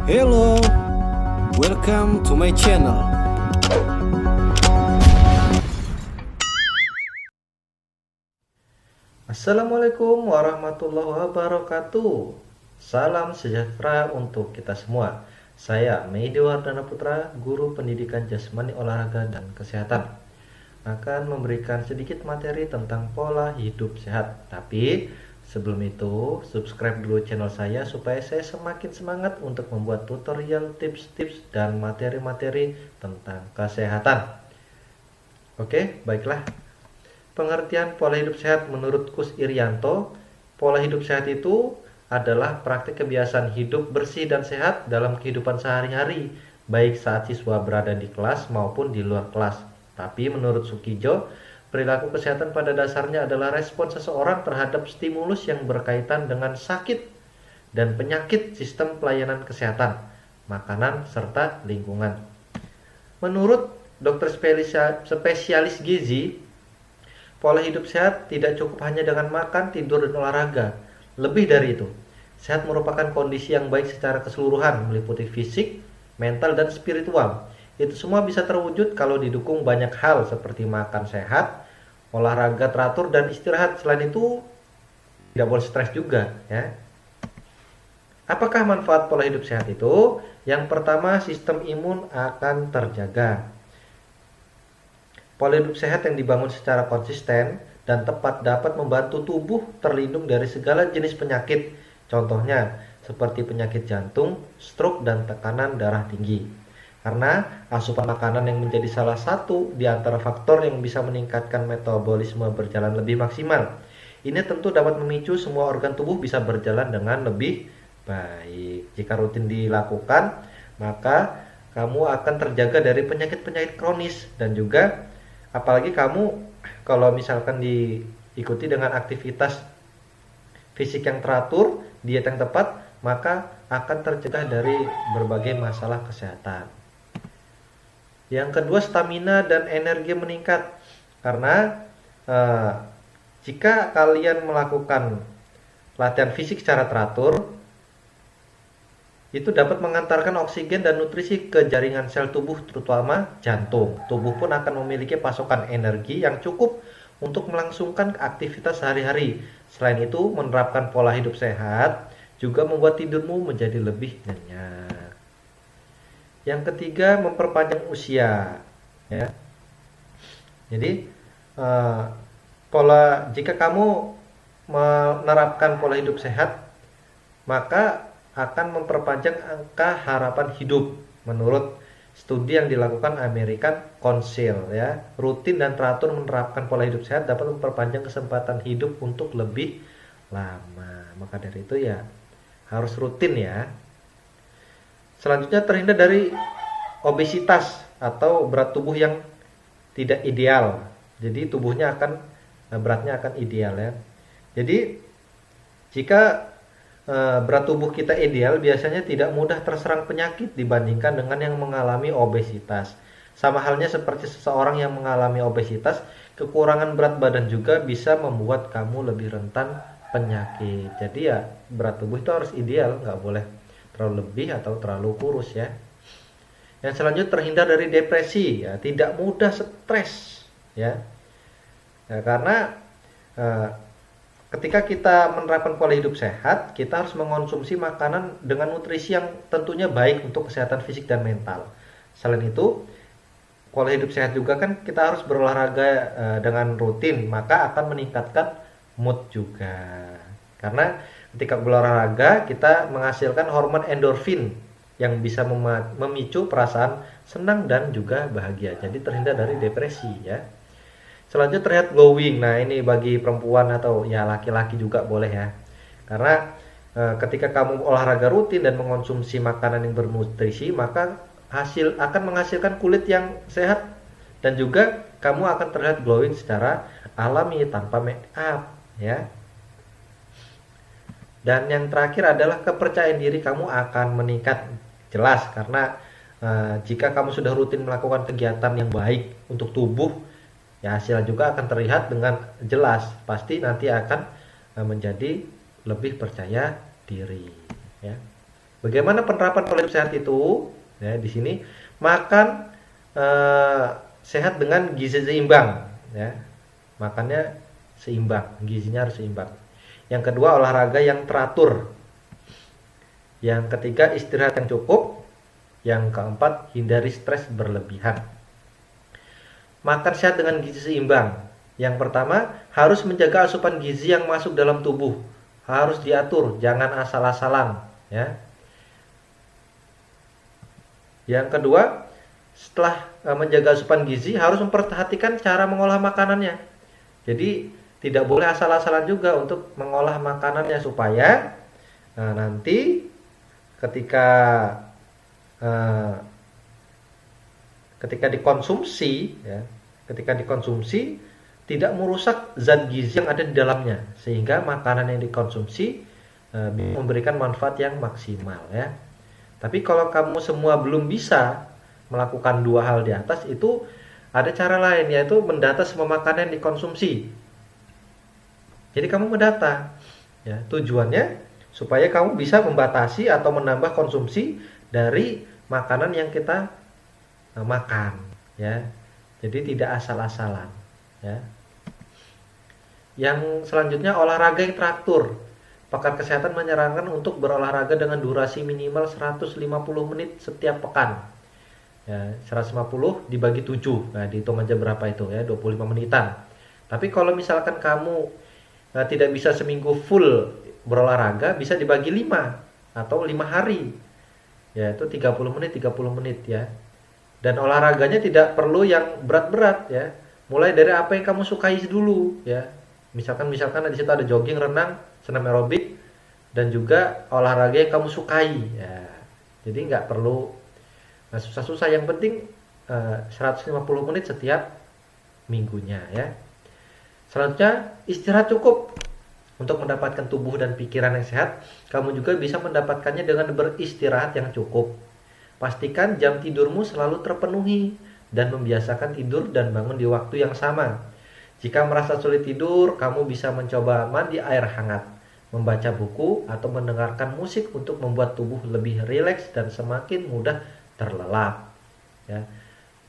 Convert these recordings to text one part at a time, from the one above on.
Hello, welcome to my channel. Assalamualaikum warahmatullahi wabarakatuh. Salam sejahtera untuk kita semua. Saya Medi Wardana Putra, guru pendidikan jasmani olahraga dan kesehatan, akan memberikan sedikit materi tentang pola hidup sehat. Tapi sebelum itu, subscribe dulu channel saya supaya saya semakin semangat untuk membuat tutorial, tips-tips, dan materi-materi tentang kesehatan. Oke, baiklah. Pengertian pola hidup sehat menurut Kus Irianto, pola hidup sehat itu adalah praktik kebiasaan hidup bersih dan sehat dalam kehidupan sehari-hari, baik saat siswa berada di kelas maupun di luar kelas. Tapi menurut Sukijo, perilaku kesehatan pada dasarnya adalah respon seseorang terhadap stimulus yang berkaitan dengan sakit dan penyakit sistem pelayanan kesehatan, makanan, serta lingkungan. Menurut dokter spesialis gizi, pola hidup sehat tidak cukup hanya dengan makan, tidur, dan olahraga. Lebih dari itu, sehat merupakan kondisi yang baik secara keseluruhan, meliputi fisik, mental, dan spiritual. Itu semua bisa terwujud kalau didukung banyak hal seperti makan sehat, olahraga teratur, dan istirahat. Selain itu, tidak boleh stres juga, ya. Apakah manfaat pola hidup sehat itu? Yang pertama, sistem imun akan terjaga. Pola hidup sehat yang dibangun secara konsisten dan tepat dapat membantu tubuh terlindung dari segala jenis penyakit. Contohnya, seperti penyakit jantung, stroke, dan tekanan darah tinggi. Karena asupan makanan yang menjadi salah satu di antara faktor yang bisa meningkatkan metabolisme berjalan lebih maksimal. Ini tentu dapat memicu semua organ tubuh bisa berjalan dengan lebih baik. Jika rutin dilakukan, maka kamu akan terjaga dari penyakit-penyakit kronis dan juga apalagi kamu kalau misalkan diikuti dengan aktivitas fisik yang teratur, diet yang tepat, maka akan tercegah dari berbagai masalah kesehatan. Yang kedua, stamina dan energi meningkat. Karena jika kalian melakukan latihan fisik secara teratur, itu dapat mengantarkan oksigen dan nutrisi ke jaringan sel tubuh, terutama jantung. Tubuh pun akan memiliki pasokan energi yang cukup untuk melangsungkan aktivitas sehari-hari. Selain itu, menerapkan pola hidup sehat juga membuat tidurmu menjadi lebih nyenyak. Yang ketiga, memperpanjang usia. Ya. Jadi, jika kamu menerapkan pola hidup sehat, maka akan memperpanjang angka harapan hidup. Menurut studi yang dilakukan American Council, ya, rutin dan teratur menerapkan pola hidup sehat dapat memperpanjang kesempatan hidup untuk lebih lama. Maka dari itu ya harus rutin ya. Selanjutnya, terhindar dari obesitas atau berat tubuh yang tidak ideal. Jadi beratnya akan ideal ya. Jadi jika berat tubuh kita ideal, biasanya tidak mudah terserang penyakit dibandingkan dengan yang mengalami obesitas. Sama halnya seperti seseorang yang mengalami obesitas, kekurangan berat badan juga bisa membuat kamu lebih rentan penyakit. Jadi ya berat tubuh itu harus ideal, nggak boleh terlalu lebih atau terlalu kurus ya. Yang selanjutnya, terhindar dari depresi, ya, tidak mudah stres ya. Karena ketika kita menerapkan pola hidup sehat, kita harus mengonsumsi makanan dengan nutrisi yang tentunya baik untuk kesehatan fisik dan mental. Selain itu, pola hidup sehat juga kan kita harus berolahraga dengan rutin, maka akan meningkatkan mood juga. Karena ketika berolahraga, kita menghasilkan hormon endorfin yang bisa memicu perasaan senang dan juga bahagia. Jadi terhindar dari depresi ya. Selanjutnya, terlihat glowing. Nah, ini bagi perempuan atau ya laki-laki juga boleh ya. Karena ketika kamu olahraga rutin dan mengonsumsi makanan yang bernutrisi, maka akan menghasilkan kulit yang sehat dan juga kamu akan terlihat glowing secara alami tanpa make up ya. Dan yang terakhir adalah kepercayaan diri kamu akan meningkat jelas karena jika kamu sudah rutin melakukan kegiatan yang baik untuk tubuh, ya hasilnya juga akan terlihat dengan jelas. Pasti nanti akan menjadi lebih percaya diri ya. Bagaimana penerapan pola hidup sehat itu? Ya, di sini makan sehat dengan gizi seimbang, ya. Makannya seimbang, gizinya harus seimbang. Yang kedua, olahraga yang teratur. Yang ketiga, istirahat yang cukup. Yang keempat, hindari stres berlebihan. Makan sehat dengan gizi seimbang. Yang pertama, harus menjaga asupan gizi yang masuk dalam tubuh. Harus diatur, jangan asal-asalan, ya. Yang kedua, setelah menjaga asupan gizi, harus memperhatikan cara mengolah makanannya. Jadi tidak boleh asal-asalan juga untuk mengolah makanannya supaya nanti ketika eh, ketika dikonsumsi, ya, ketika dikonsumsi tidak merusak zat gizi yang ada di dalamnya, sehingga makanan yang dikonsumsi bisa memberikan manfaat yang maksimal, ya. Tapi kalau kamu semua belum bisa melakukan dua hal di atas, itu ada cara lain, yaitu mendata semua makanan yang dikonsumsi. Jadi kamu mendata, ya, tujuannya supaya kamu bisa membatasi atau menambah konsumsi dari makanan yang kita makan, ya. Jadi tidak asal-asalan, ya. Yang selanjutnya, olahraga yang teratur. Pakar kesehatan menyarankan untuk berolahraga dengan durasi minimal 150 menit setiap pekan. Ya, 150 dibagi 7. Nah, dihitung aja berapa itu, ya, 25 menitan. Tapi kalau misalkan kamu tidak bisa seminggu full berolahraga, bisa dibagi 5 atau 5 hari. Ya, itu 30 menit, 30 menit, ya. Dan olahraganya tidak perlu yang berat-berat, ya. Mulai dari apa yang kamu sukai dulu, ya. Misalkan di situ ada jogging, renang, senam aerobik, dan juga olahraga yang kamu sukai, ya. Jadi nggak perlu susah-susah, yang penting 150 menit setiap minggunya, ya. Selanjutnya, istirahat cukup. Untuk mendapatkan tubuh dan pikiran yang sehat, kamu juga bisa mendapatkannya dengan beristirahat yang cukup. Pastikan jam tidurmu selalu terpenuhi dan membiasakan tidur dan bangun di waktu yang sama. Jika merasa sulit tidur, kamu bisa mencoba mandi air hangat, membaca buku, atau mendengarkan musik untuk membuat tubuh lebih rileks dan semakin mudah terlelap, ya.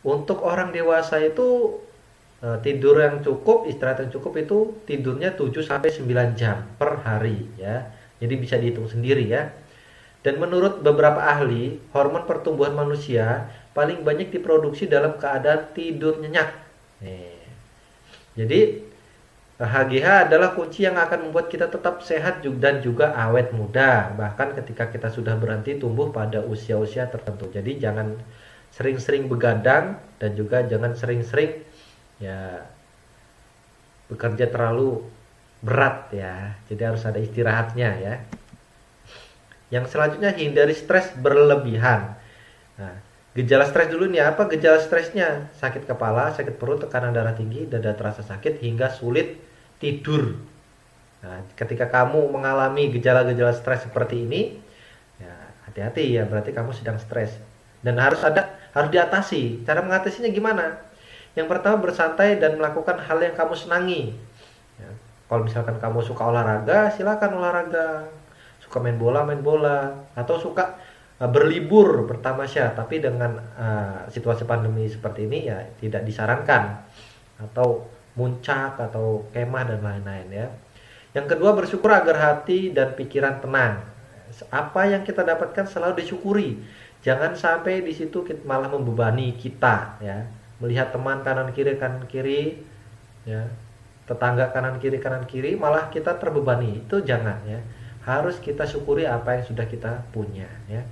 Untuk orang dewasa itu tidur yang cukup, istirahat yang cukup itu tidurnya 7 sampai 9 jam per hari, ya. Jadi bisa dihitung sendiri, ya. Dan menurut beberapa ahli, hormon pertumbuhan manusia paling banyak diproduksi dalam keadaan tidur nyenyak. Nih. Jadi HGH adalah kunci yang akan membuat kita tetap sehat dan juga awet muda, bahkan ketika kita sudah berhenti tumbuh pada usia-usia tertentu. Jadi jangan sering-sering begadang dan juga jangan sering-sering, ya, bekerja terlalu berat, ya. Jadi harus ada istirahatnya, ya. Yang selanjutnya, hindari stres berlebihan. Nah, gejala stres dulu nih, apa gejala stresnya? Sakit kepala, sakit perut, tekanan darah tinggi, dada terasa sakit, hingga sulit tidur. Nah, ketika kamu mengalami gejala-gejala stres seperti ini, ya hati-hati, ya, berarti kamu sedang stres. Dan harus diatasi. Cara mengatasinya gimana? Yang pertama, bersantai dan melakukan hal yang kamu senangi. Ya, kalau misalkan kamu suka olahraga, silakan olahraga. Suka main bola, atau suka berlibur bertamasya, tapi dengan situasi pandemi seperti ini, ya tidak disarankan, atau muncak atau kemah dan lain-lain, ya. Yang kedua, bersyukur agar hati dan pikiran tenang. Apa yang kita dapatkan selalu disyukuri. Jangan sampai di situ malah membebani kita, ya. Melihat teman kanan kiri, ya, tetangga kanan kiri malah kita terbebani. Itu jangan, ya. Harus kita syukuri apa yang sudah kita punya, ya.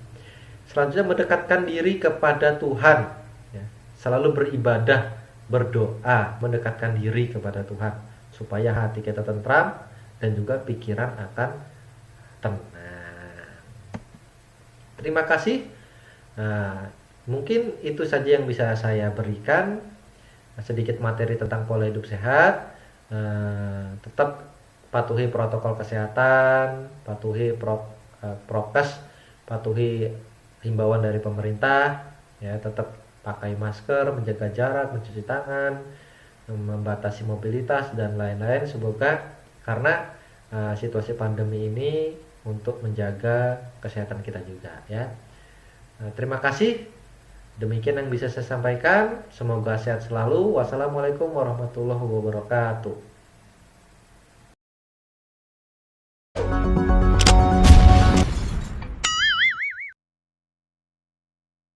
Selanjutnya, mendekatkan diri kepada Tuhan, ya. Selalu beribadah, berdoa, mendekatkan diri kepada Tuhan supaya hati kita tentram dan juga pikiran akan tenang. Terima kasih. Nah, mungkin itu saja yang bisa saya berikan, sedikit materi tentang pola hidup sehat. Tetap patuhi protokol kesehatan, patuhi prokes, patuhi himbauan dari pemerintah, ya, tetap pakai masker, menjaga jarak, mencuci tangan, membatasi mobilitas dan lain-lain. Semoga karena situasi pandemi ini untuk menjaga kesehatan kita juga ya. Terima kasih. Demikian yang bisa saya sampaikan. Semoga sehat selalu. Wassalamualaikum warahmatullahi wabarakatuh.